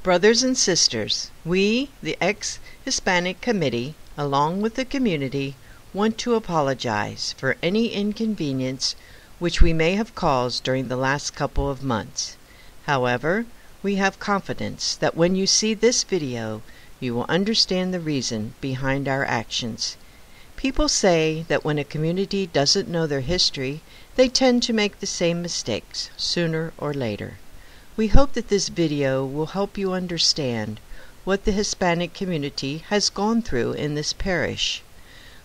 Brothers and sisters, we, the ex-Hispanic Committee, along with the community, want to apologize for any inconvenience which we may have caused during the last couple of months. However, we have confidence that when you see this video, you will understand the reason behind our actions. People say that when a community doesn't know their history, they tend to make the same mistakes sooner or later. We hope that this video will help you understand what the Hispanic community has gone through in this parish.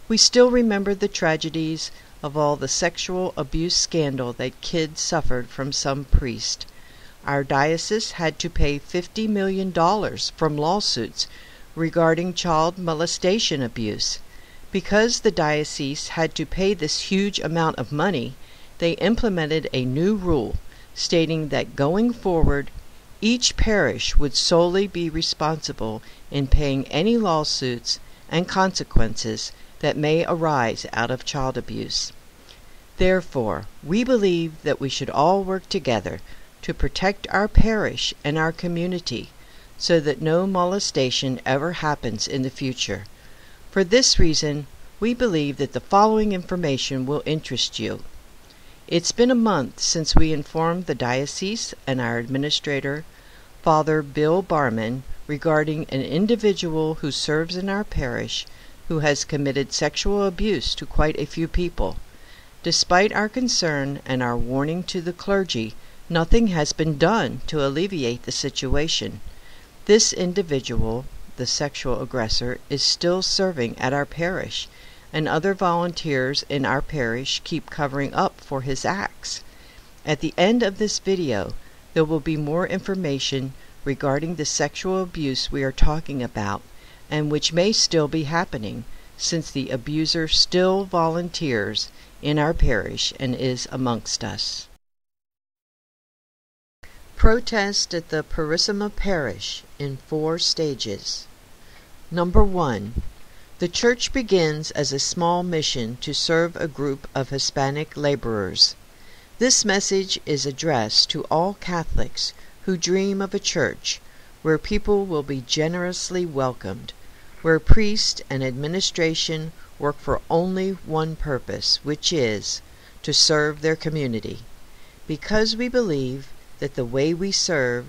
We still remember the tragedies of all the sexual abuse scandal that kids suffered from some priest. Our diocese had to pay $50 million from lawsuits regarding child molestation abuse. Because the diocese had to pay this huge amount of money, they implemented a new rule stating that going forward, each parish would solely be responsible in paying any lawsuits and consequences that may arise out of child abuse. Therefore, we believe that we should all work together to protect our parish and our community so that no molestation ever happens in the future. For this reason, we believe that the following information will interest you. It's been a month since we informed the diocese and our administrator, Father Bill Barman, regarding an individual who serves in our parish who has committed sexual abuse to quite a few people. Despite our concern and our warning to the clergy, nothing has been done to alleviate the situation. This individual, the sexual aggressor, is still serving at our parish, and other volunteers in our parish keep covering up for his acts. At the end of this video, there will be more information regarding the sexual abuse we are talking about, and which may still be happening, since the abuser still volunteers in our parish and is amongst us. Protest at the Purisima parish in 4 stages. Number 1. The church begins as a small mission to serve a group of Hispanic laborers. This message is addressed to all Catholics who dream of a church where people will be generously welcomed, where priest and administration work for only one purpose, which is to serve their community. Because we believe that the way we serve,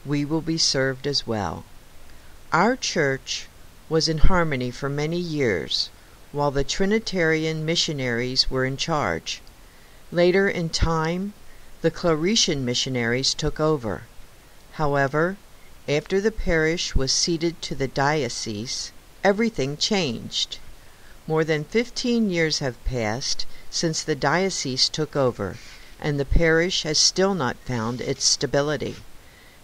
we will be served as well. Our church was in harmony for many years, while the Trinitarian missionaries were in charge. Later in time, the Claretian missionaries took over. However, after the parish was ceded to the diocese, everything changed. More than 15 years have passed since the diocese took over, and the parish has still not found its stability.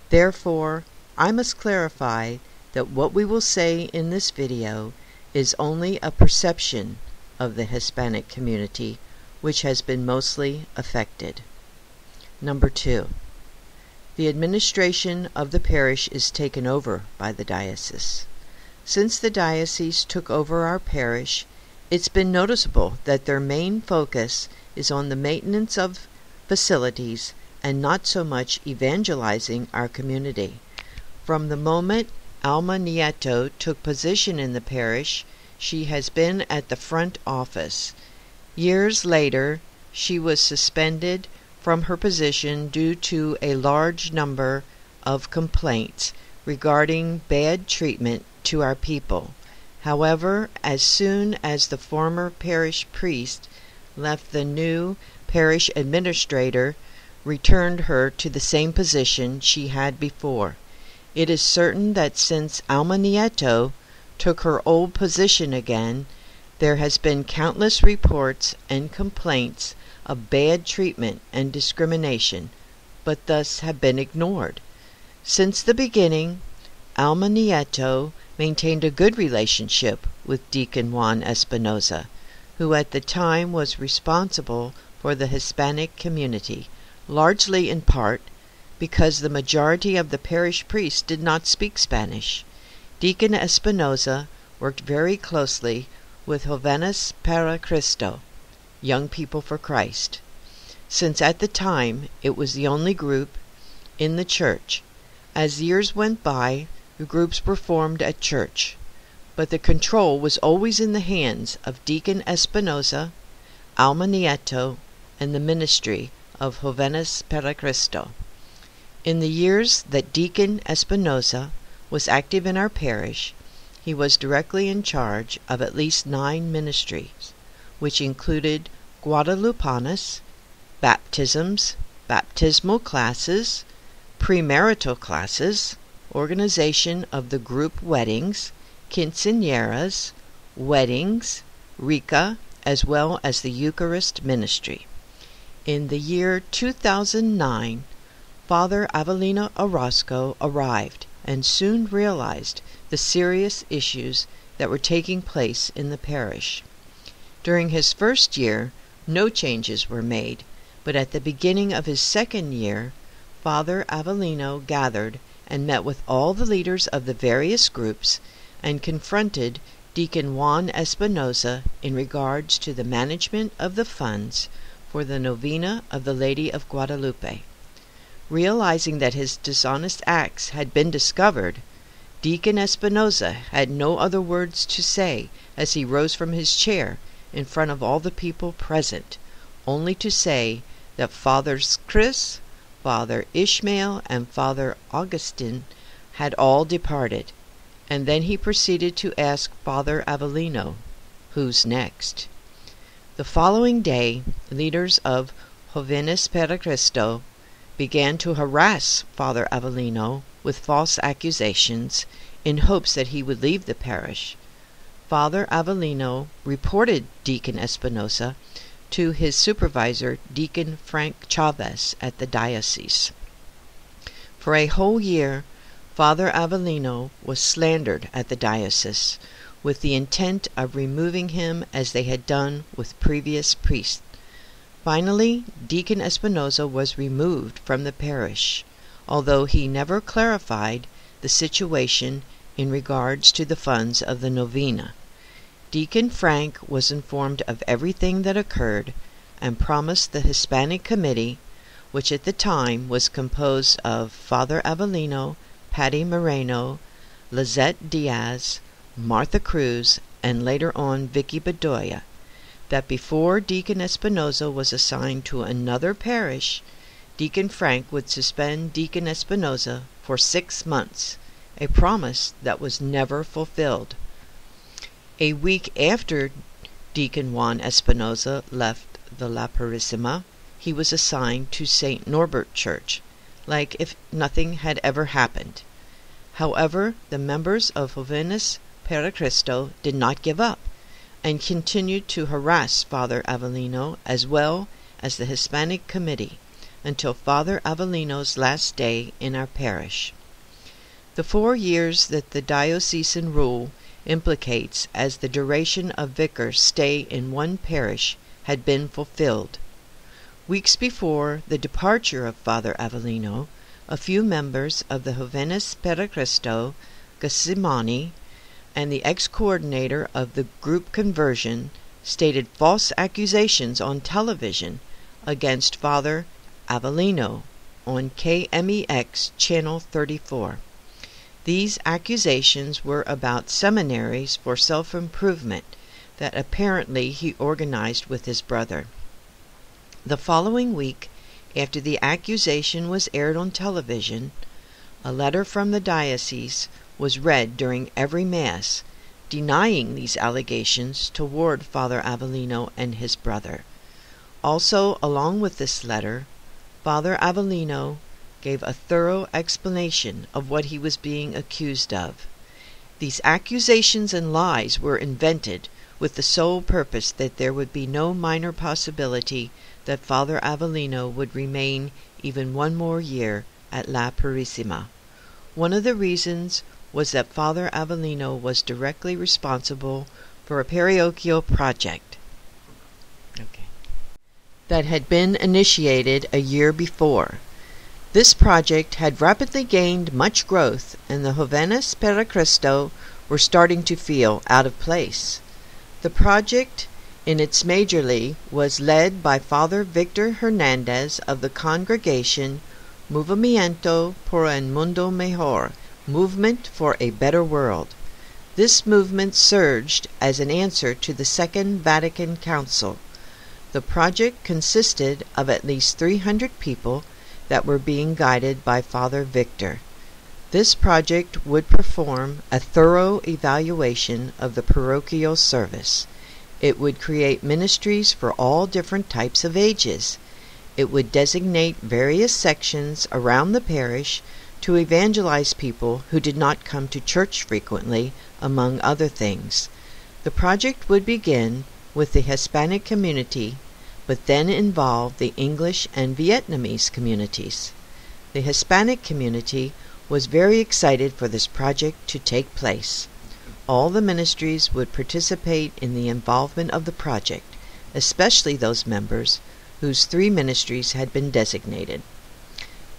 Therefore, I must clarify that what we will say in this video is only a perception of the Hispanic community, which has been mostly affected. Number 2. The administration of the parish is taken over by the diocese. Since the diocese took over our parish, it's been noticeable that their main focus is on the maintenance of facilities and not so much evangelizing our community. From the moment Alma Nieto took position in the parish, she has been at the front office. Years later, she was suspended from her position due to a large number of complaints regarding bad treatment to our people. However, as soon as the former parish priest left, the new parish administrator returned her to the same position she had before. It is certain that since Alma Nieto took her old position again, there has been countless reports and complaints of bad treatment and discrimination, but thus have been ignored. Since the beginning, Alma Nieto maintained a good relationship with Deacon Juan Espinoza, who at the time was responsible for the Hispanic community, largely in part because the majority of the parish priests did not speak Spanish. Deacon Espinoza worked very closely with Jóvenes para Cristo, Young People for Christ, since at the time it was the only group in the church. As years went by, the groups were formed at church, but the control was always in the hands of Deacon Espinosa, Alma Nieto, and the ministry of Jóvenes para Cristo. In the years that Deacon Espinosa was active in our parish, he was directly in charge of at least 9 ministries, which included Guadalupanas, baptisms, baptismal classes, premarital classes, organization of the group weddings, quinceañeras, weddings, Rica, as well as the Eucharist ministry. In the year 2009, Father Avelino Orozco arrived and soon realized the serious issues that were taking place in the parish. During his first year, no changes were made, but at the beginning of his second year, Father Avelino gathered and met with all the leaders of the various groups and confronted Deacon Juan Espinosa in regards to the management of the funds for the Novena of the Lady of Guadalupe. Realizing that his dishonest acts had been discovered, Deacon Espinosa had no other words to say as he rose from his chair in front of all the people present, only to say that Fathers Chris, Father Ishmael, and Father Augustine had all departed, and then he proceeded to ask Father Avelino, "Who's next?" The following day, leaders of Jóvenes para Cristo began to harass Father Avelino with false accusations in hopes that he would leave the parish. Father Avelino reported Deacon Espinosa to his supervisor, Deacon Frank Chavez, at the diocese. For a whole year, Father Avelino was slandered at the diocese, with the intent of removing him as they had done with previous priests. Finally, Deacon Espinosa was removed from the parish, although he never clarified the situation in regards to the funds of the novena. Deacon Frank was informed of everything that occurred and promised the Hispanic Committee, which at the time was composed of Father Avelino, Patty Moreno, Lizette Diaz, Martha Cruz, and later on Vicky Bedoya, that before Deacon Espinosa was assigned to another parish, Deacon Frank would suspend Deacon Espinosa for 6 months, a promise that was never fulfilled. A week after Deacon Juan Espinosa left the La Purisima, he was assigned to St. Norbert Church, like if nothing had ever happened. However, the members of Jóvenes para Cristo did not give up, and continued to harass Father Avelino as well as the Hispanic Committee until Father Avelino's last day in our parish. The 4 years that the diocesan rule implicates as the duration of vicars' stay in one parish had been fulfilled. Weeks before the departure of Father Avelino, a few members of the Jóvenes para Cristo, Gethsemani, and the ex-coordinator of the group conversion stated false accusations on television against Father Avelino on KMEX Channel 34. These accusations were about seminaries for self-improvement that apparently he organized with his brother. The following week, after the accusation was aired on television, a letter from the diocese was read during every Mass, denying these allegations toward Father Avelino and his brother. Also, along with this letter, Father Avelino gave a thorough explanation of what he was being accused of. These accusations and lies were invented with the sole purpose that there would be no minor possibility that Father Avelino would remain even 1 more year at La Purisima. One of the reasons was that Father Avelino was directly responsible for a parochial project that had been initiated a year before. This project had rapidly gained much growth, and the Jóvenes para Cristo were starting to feel out of place. The project, in its majorly, was led by Father Victor Hernandez of the congregation Movimiento por un Mundo Mejor, Movement for a Better World. This movement surged as an answer to the Second Vatican Council. The project consisted of at least 300 people that were being guided by Father Victor. This project would perform a thorough evaluation of the parochial service. It would create ministries for all different types of ages. It would designate various sections around the parish to evangelize people who did not come to church frequently, among other things. The project would begin with the Hispanic community, but then involve the English and Vietnamese communities. The Hispanic community was very excited for this project to take place. All the ministries would participate in the involvement of the project, especially those members whose 3 ministries had been designated.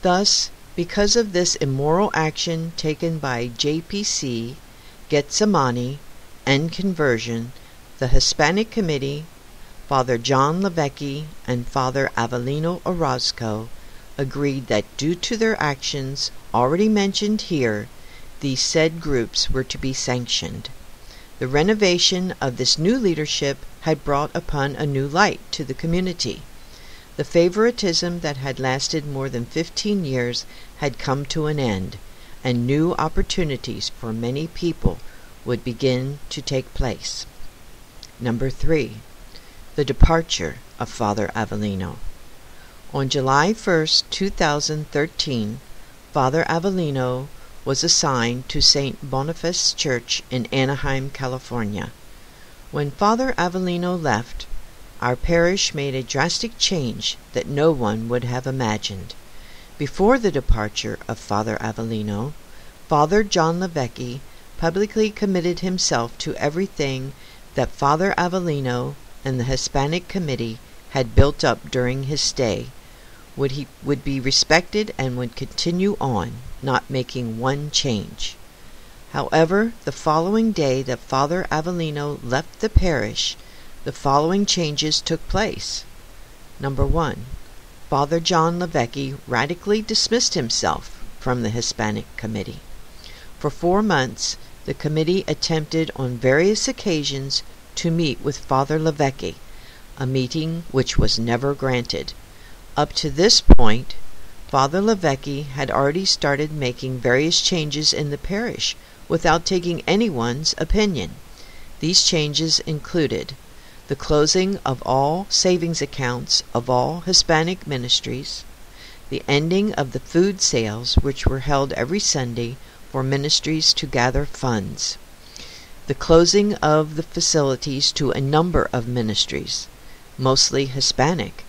Thus, because of this immoral action taken by JPC, Getsemani, and Conversion, the Hispanic Committee, Father John Levecki and Father Avelino Orozco, agreed that due to their actions already mentioned here, these said groups were to be sanctioned. The renovation of this new leadership had brought upon a new light to the community. The favoritism that had lasted more than 15 years had come to an end, and new opportunities for many people would begin to take place. Number 3. The departure of Father Avelino. On July 1st, 2013, Father Avelino was assigned to St. Boniface Church in Anaheim, California. When Father Avelino left, our parish made a drastic change that no one would have imagined. Before the departure of Father Avelino, Father John Levecki publicly committed himself to everything that Father Avelino and the Hispanic Committee had built up during his stay. Would be respected and would continue on, not making one change. However, the following day that Father Avelino left the parish, the following changes took place. Number 1. Father John Levecki radically dismissed himself from the Hispanic Committee. For 4 months, the committee attempted on various occasions to meet with Father Levecki, a meeting which was never granted. Up to this point, Father Levecki had already started making various changes in the parish without taking anyone's opinion. These changes included the closing of all savings accounts of all Hispanic ministries, the ending of the food sales which were held every Sunday for ministries to gather funds, the closing of the facilities to a number of ministries, mostly Hispanic.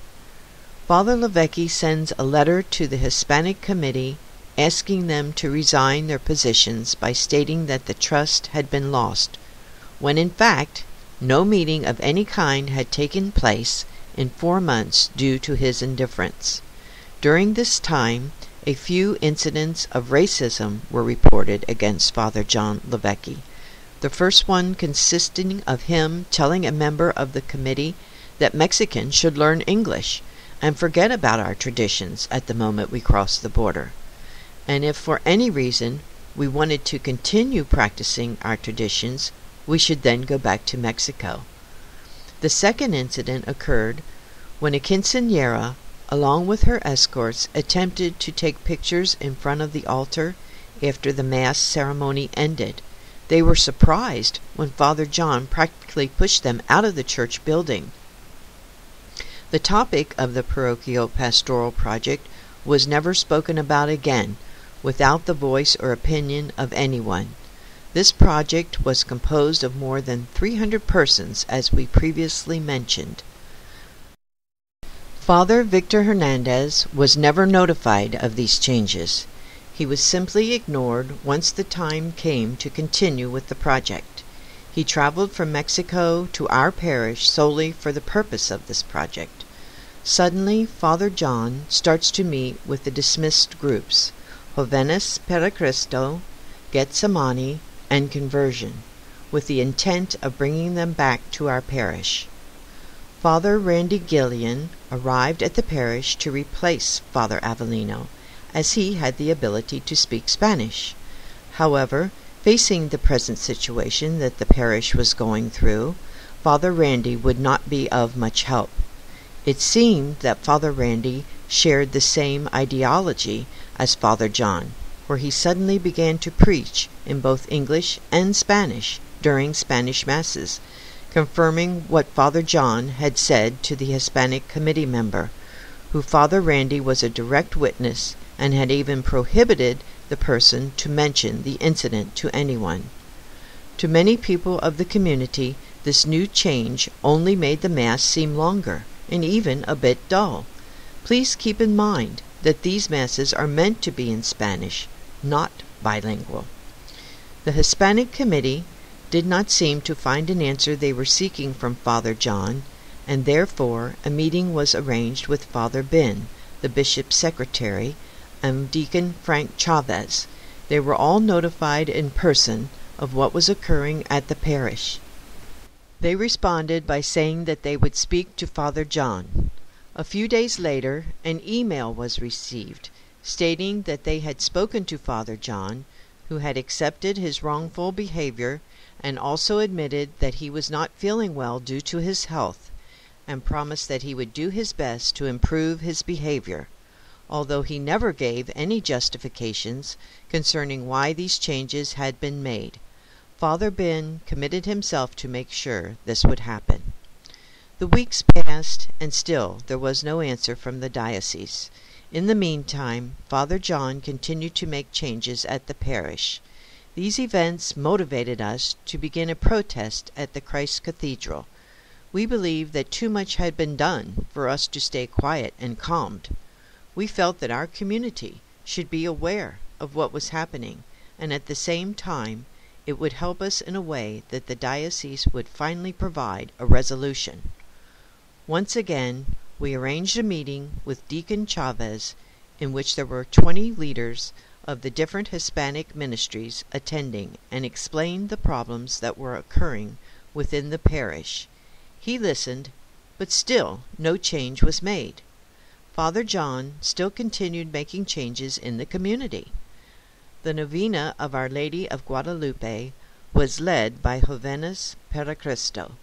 Father Levecki sends a letter to the Hispanic Committee asking them to resign their positions by stating that the trust had been lost, when in fact no meeting of any kind had taken place in 4 months due to his indifference. During this time, a few incidents of racism were reported against Father John Levecki. The first one consisting of him telling a member of the committee that Mexicans should learn English and forget about our traditions at the moment we cross the border. And if for any reason we wanted to continue practicing our traditions, we should then go back to Mexico. The second incident occurred when a quinceañera, along with her escorts, attempted to take pictures in front of the altar after the Mass ceremony ended. They were surprised when Father John practically pushed them out of the church building. The topic of the parochial pastoral project was never spoken about again, without the voice or opinion of anyone. This project was composed of more than 300 persons, as we previously mentioned. Father Victor Hernandez was never notified of these changes. He was simply ignored once the time came to continue with the project. He traveled from Mexico to our parish solely for the purpose of this project. Suddenly, Father John starts to meet with the dismissed groups, Jóvenes para Cristo, Getsemani, and Conversion, with the intent of bringing them back to our parish. Father Randy Gillian arrived at the parish to replace Father Avelino, as he had the ability to speak Spanish. However, facing the present situation that the parish was going through, Father Randy would not be of much help. It seemed that Father Randy shared the same ideology as Father John, for he suddenly began to preach in both English and Spanish during Spanish Masses, confirming what Father John had said to the Hispanic committee member, who Father Randy was a direct witness and had even prohibited the person to mention the incident to anyone. To many people of the community, this new change only made the Mass seem longer and even a bit dull. Please keep in mind that these Masses are meant to be in Spanish, not bilingual. The Hispanic committee did not seem to find an answer they were seeking from Father John, and therefore a meeting was arranged with Father Ben, the bishop's secretary, and Deacon Frank Chavez. They were all notified in person of what was occurring at the parish. They responded by saying that they would speak to Father John. A few days later, an email was received stating that they had spoken to Father John, who had accepted his wrongful behavior and also admitted that he was not feeling well due to his health, and promised that he would do his best to improve his behavior, although he never gave any justifications concerning why these changes had been made. Father Ben committed himself to make sure this would happen. The weeks passed, and still there was no answer from the diocese. In the meantime, Father John continued to make changes at the parish. These events motivated us to begin a protest at the Christ Cathedral. We believed that too much had been done for us to stay quiet and calmed. We felt that our community should be aware of what was happening, and at the same time it would help us in a way that the diocese would finally provide a resolution. Once again, we arranged a meeting with Deacon Chavez, in which there were 20 leaders of the different Hispanic ministries attending, and explained the problems that were occurring within the parish. He listened, but still no change was made. Father John still continued making changes in the community. The novena of Our Lady of Guadalupe was led by Jóvenes para Cristo.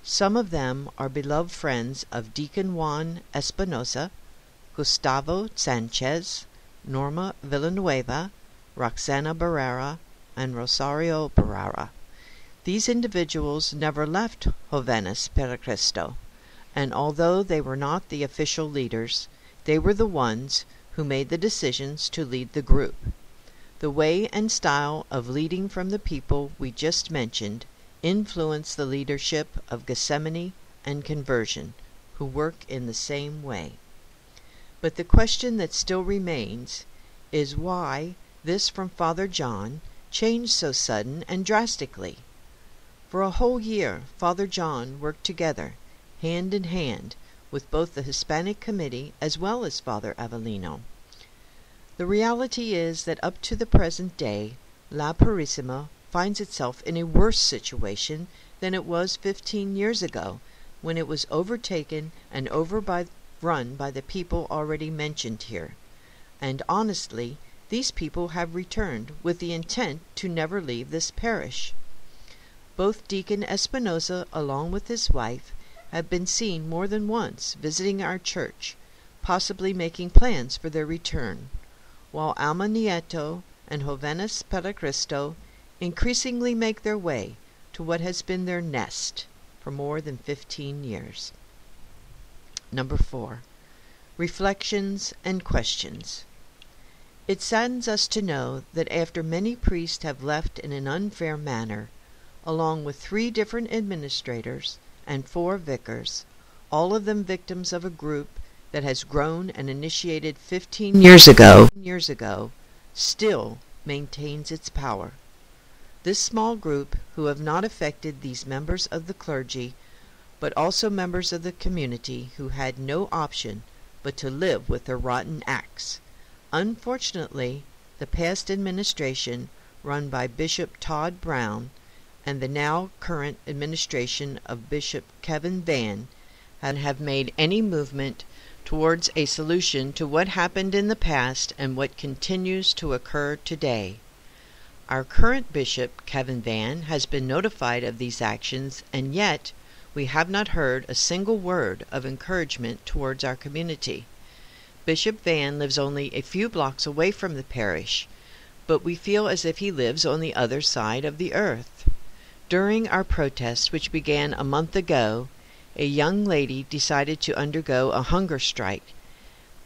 Some of them are beloved friends of Deacon Juan Espinosa, Gustavo Sanchez, Norma Villanueva, Roxana Barrera, and Rosario Barrera. These individuals never left Jóvenes para Cristo, and although they were not the official leaders, they were the ones who made the decisions to lead the group. The way and style of leading from the people we just mentioned influence the leadership of Gethsemane and Conversion, who work in the same way. But the question that still remains is why this from Father John changed so sudden and drastically. For a whole year Father John worked together, hand in hand, with both the Hispanic Committee as well as Father Avelino. The reality is that up to the present day, La Purisima finds itself in a worse situation than it was 15 years ago, when it was overtaken and overrun by the people already mentioned here. And honestly, these people have returned with the intent to never leave this parish. Both Deacon Espinosa, along with his wife, have been seen more than once visiting our church, possibly making plans for their return, while Alma Nieto and Jóvenes para Cristo increasingly make their way to what has been their nest for more than 15 years. Number 4. Reflections and questions. It saddens us to know that after many priests have left in an unfair manner, along with 3 different administrators and 4 vicars, all of them victims of a group that has grown and initiated 15 years ago, still maintains its power. This small group, who have not affected these members of the clergy, but also members of the community who had no option but to live with their rotten acts. Unfortunately, the past administration, run by Bishop Todd Brown, and the now current administration of Bishop Kevin Van, have made any movement towards a solution to what happened in the past and what continues to occur today. Our current bishop, Kevin Van, has been notified of these actions, and yet we have not heard a single word of encouragement towards our community. Bishop Van lives only a few blocks away from the parish, but we feel as if he lives on the other side of the earth. During our protests, which began a month ago, a young lady decided to undergo a hunger strike,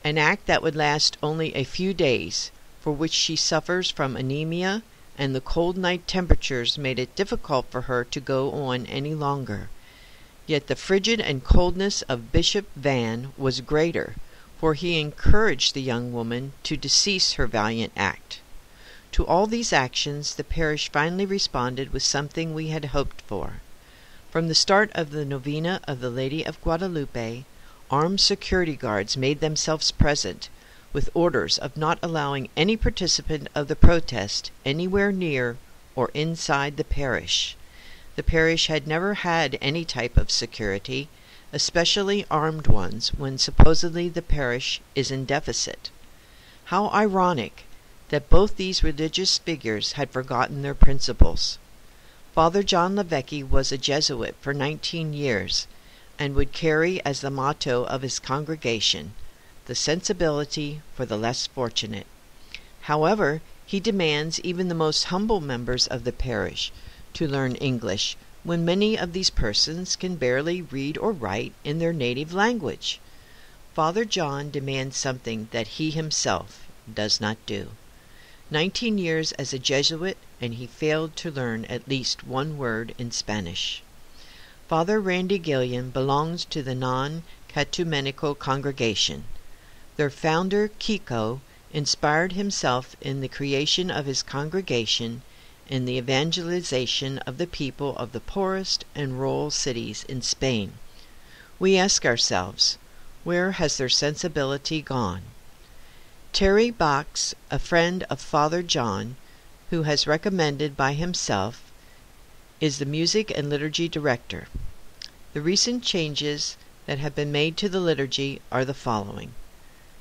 an act that would last only a few days, for which she suffers from anemia, and the cold night temperatures made it difficult for her to go on any longer. Yet the frigid and coldness of Bishop Van was greater, for he encouraged the young woman to decease her valiant act. To all these actions the parish finally responded with something we had hoped for. From the start of the novena of the Lady of Guadalupe, armed security guards made themselves present, with orders of not allowing any participant of the protest anywhere near or inside the parish. The parish had never had any type of security, especially armed ones, when supposedly the parish is in deficit. How ironic that both these religious figures had forgotten their principles. Father John Lavecchi was a Jesuit for 19 years, and would carry as the motto of his congregation, the sensibility for the less fortunate. However, he demands even the most humble members of the parish to learn English, when many of these persons can barely read or write in their native language. Father John demands something that he himself does not do. 19 years as a Jesuit, and he failed to learn at least one word in Spanish. Father Randy Gilliam belongs to the non-Catumenical congregation. Their founder, Kiko, inspired himself in the creation of his congregation in the evangelization of the people of the poorest and rural cities in Spain. We ask ourselves, where has their sensibility gone? Terry Box, a friend of Father John, who has recommended by himself, is the music and liturgy director. The recent changes that have been made to the liturgy are the following.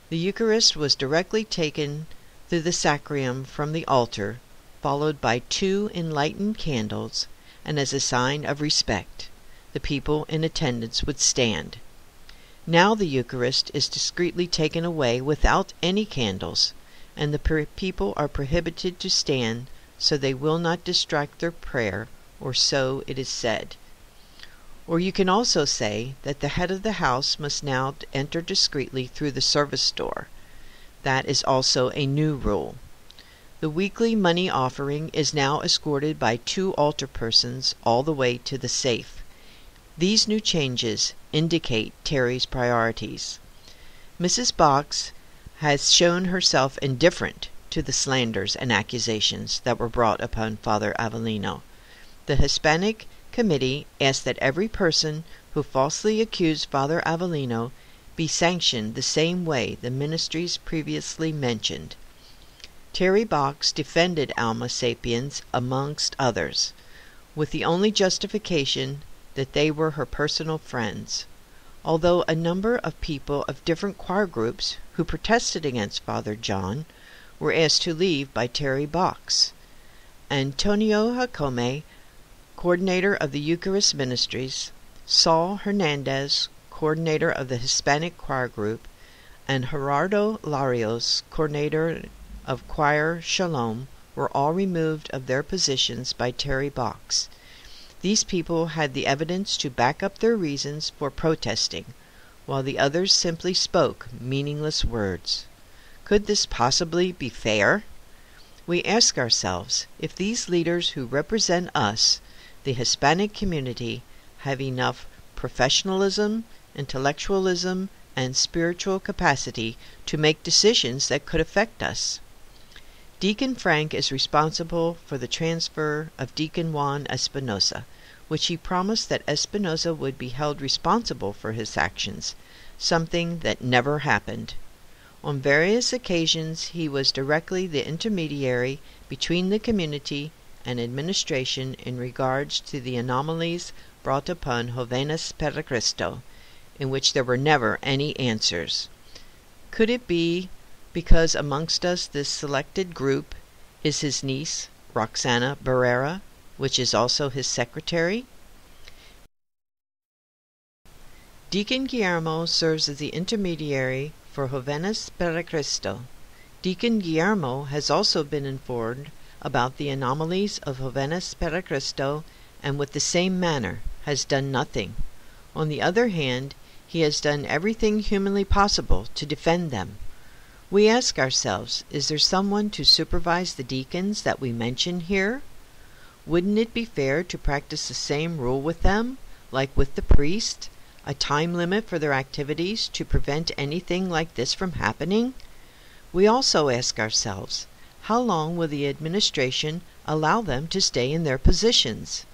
The Eucharist was directly taken through the sacrament from the altar, followed by 2 enlightened candles, and as a sign of respect, the people in attendance would stand. Now the Eucharist is discreetly taken away without any candles, and the people are prohibited to stand, so they will not distract their prayer, or so it is said. Or you can also say that the head of the house must now enter discreetly through the service door. That is also a new rule. The weekly money offering is now escorted by 2 altar persons all the way to the safe. These new changes indicate Terry's priorities. Mrs. Box has shown herself indifferent to the slanders and accusations that were brought upon Father Avellino. The Hispanic Committee asked that every person who falsely accused Father Avellino be sanctioned the same way the ministries previously mentioned. Terry Box defended Alma Sapiens amongst others, with the only justification that they were her personal friends, although a number of people of different choir groups who protested against Father John were asked to leave by Terry Box. Antonio Jacome, coordinator of the Eucharist Ministries, Saul Hernandez, coordinator of the Hispanic choir group, and Gerardo Larios, coordinator of Choir Shalom, were all removed of their positions by Terry Box. These people had the evidence to back up their reasons for protesting, while the others simply spoke meaningless words. Could this possibly be fair? We ask ourselves if these leaders who represent us, the Hispanic community, have enough professionalism, intellectualism, and spiritual capacity to make decisions that could affect us. Deacon Frank is responsible for the transfer of Deacon Juan Espinosa, which he promised that Espinosa would be held responsible for his actions, something that never happened. On various occasions he was directly the intermediary between the community and administration in regards to the anomalies brought upon Jovenes per Cristo. in which there were never any answers. Could it be because amongst us this selected group is his niece, Roxana Barrera, which is also his secretary? Deacon Guillermo serves as the intermediary for Jóvenes para Cristo. Deacon Guillermo has also been informed about the anomalies of Jóvenes para Cristo and with the same manner has done nothing. On the other hand, he has done everything humanly possible to defend them. We ask ourselves, is there someone to supervise the deacons that we mention here? Wouldn't it be fair to practice the same rule with them, like with the priest? A time limit for their activities to prevent anything like this from happening? We also ask ourselves, how long will the administration allow them to stay in their positions?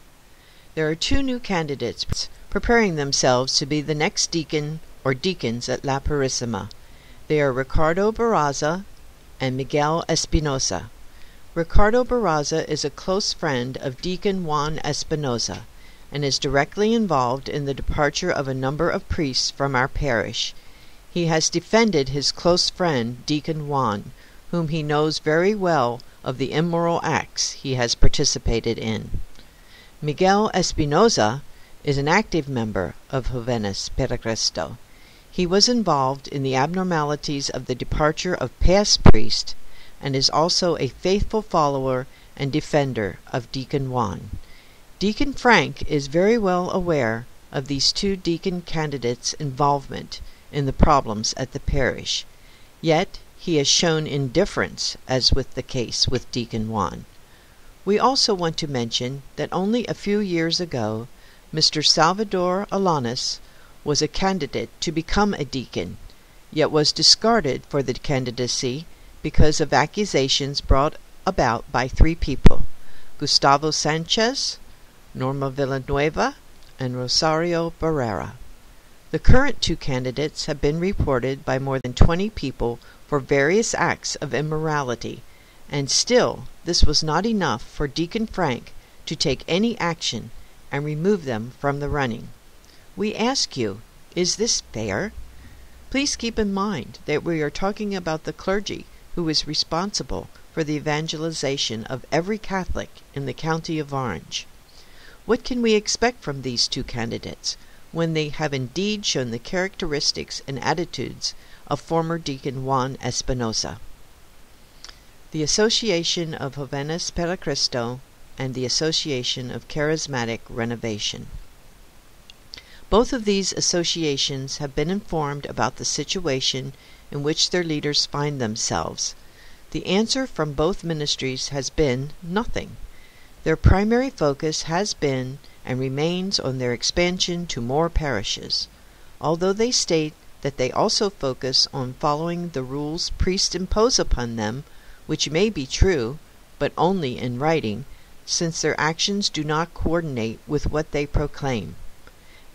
There are two new candidates preparing themselves to be the next deacon or deacons at La Purisima. They are Ricardo Barraza and Miguel Espinosa. Ricardo Barraza is a close friend of Deacon Juan Espinosa, and is directly involved in the departure of a number of priests from our parish. He has defended his close friend, Deacon Juan, whom he knows very well of the immoral acts he has participated in. Miguel Espinosa is an active member of Jóvenes para Cristo. He was involved in the abnormalities of the departure of past priests, and is also a faithful follower and defender of Deacon Juan. Deacon Frank is very well aware of these two deacon candidates' involvement in the problems at the parish, yet he has shown indifference, as with the case with Deacon Juan. We also want to mention that only a few years ago, Mr. Salvador Alanis was a candidate to become a deacon, yet was discarded for the candidacy because of accusations brought about by three people: Gustavo Sanchez, Norma Villanueva, and Rosario Barrera. The current two candidates have been reported by more than 20 people for various acts of immorality, and still this was not enough for Deacon Frank to take any action and remove them from the running. We ask you, is this fair? Please keep in mind that we are talking about the clergy who is responsible for the evangelization of every Catholic in the county of Orange. What can we expect from these two candidates when they have indeed shown the characteristics and attitudes of former Deacon Juan Espinosa? The Association of Jóvenes para Cristo and the Association of Charismatic Renovation. Both of these associations have been informed about the situation in which their leaders find themselves. The answer from both ministries has been nothing. Their primary focus has been and remains on their expansion to more parishes, although they state that they also focus on following the rules priests impose upon them, which may be true, but only in writing, since their actions do not coordinate with what they proclaim.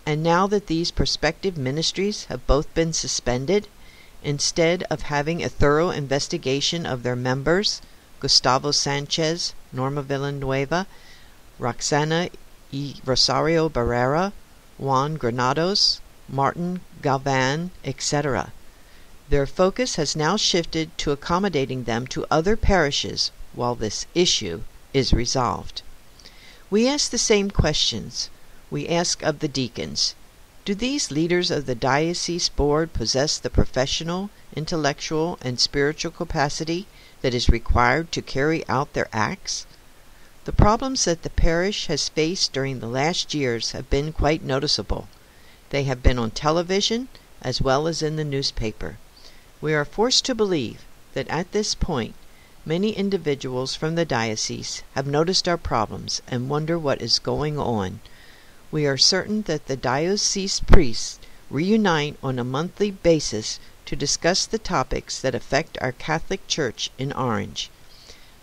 And now that these prospective ministries have both been suspended, instead of having a thorough investigation of their members, Gustavo Sanchez, Norma Villanueva, Roxana y Rosario Barrera, Juan Granados, Martin Galvan, etc., their focus has now shifted to accommodating them to other parishes while this issue is resolved. We ask the same questions. We ask of the deacons. Do these leaders of the diocese board possess the professional, intellectual, and spiritual capacity that is required to carry out their acts? The problems that the parish has faced during the last years have been quite noticeable. They have been on television as well as in the newspaper. We are forced to believe that at this point many individuals from the diocese have noticed our problems and wonder what is going on. We are certain that the diocese priests reunite on a monthly basis to discuss the topics that affect our Catholic Church in Orange.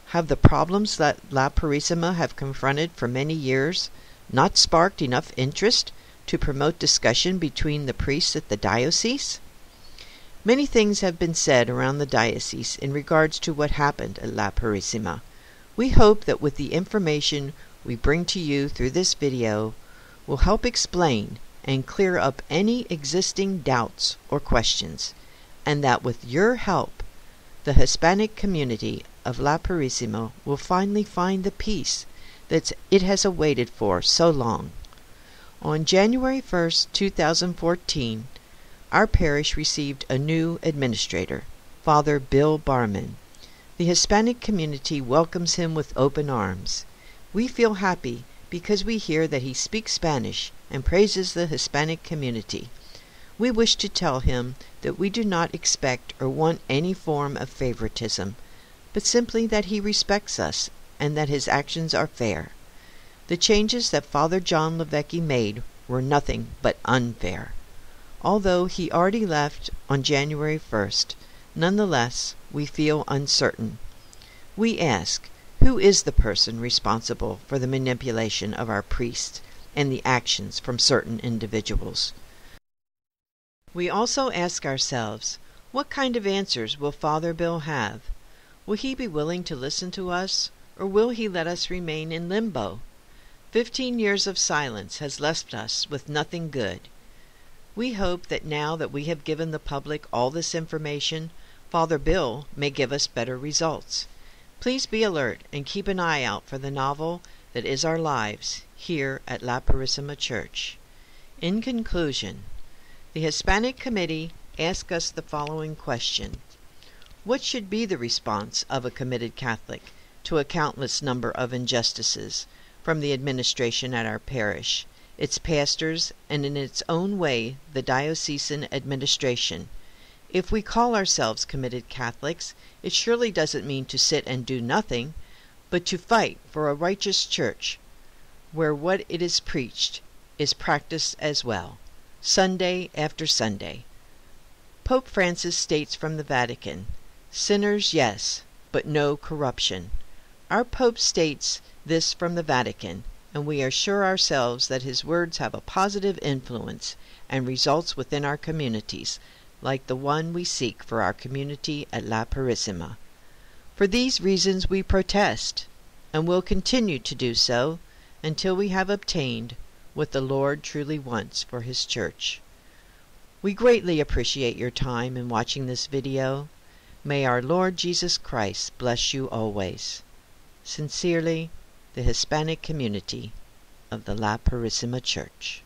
Have the problems that La Purisima have confronted for many years not sparked enough interest to promote discussion between the priests at the diocese? Many things have been said around the diocese in regards to what happened at La Purisima. We hope that with the information we bring to you through this video will help explain and clear up any existing doubts or questions, and that with your help, the Hispanic community of La Purisima will finally find the peace that it has awaited for so long. On January 1st, 2014, our parish received a new administrator, Father Bill Barman. The Hispanic community welcomes him with open arms. We feel happy because we hear that he speaks Spanish and praises the Hispanic community. We wish to tell him that we do not expect or want any form of favoritism, but simply that he respects us and that his actions are fair. The changes that Father John Levecki made were nothing but unfair. Although he already left on January 1st, nonetheless, we feel uncertain. We ask, who is the person responsible for the manipulation of our priests and the actions from certain individuals? We also ask ourselves, what kind of answers will Father Bill have? Will he be willing to listen to us, or will he let us remain in limbo? 15 years of silence has left us with nothing good. We hope that now that we have given the public all this information, Father Bill may give us better results. Please be alert and keep an eye out for the novel that is our lives here at La Purisima Church. In conclusion, the Hispanic Committee asked us the following question: what should be the response of a committed Catholic to a countless number of injustices from the administration at our parish, its pastors, and in its own way the diocesan administration? If we call ourselves committed Catholics, it surely doesn't mean to sit and do nothing, but to fight for a righteous church, where what it is preached is practiced as well, Sunday after Sunday. Pope Francis states from the Vatican, "Sinners, yes, but no corruption." Our Pope states this from the Vatican, and we assure ourselves that his words have a positive influence and results within our communities, like the one we seek for our community at La Purisima. For these reasons we protest, and will continue to do so until we have obtained what the Lord truly wants for his church. We greatly appreciate your time in watching this video. May our Lord Jesus Christ bless you always. Sincerely, the Hispanic community of the La Purisima Church.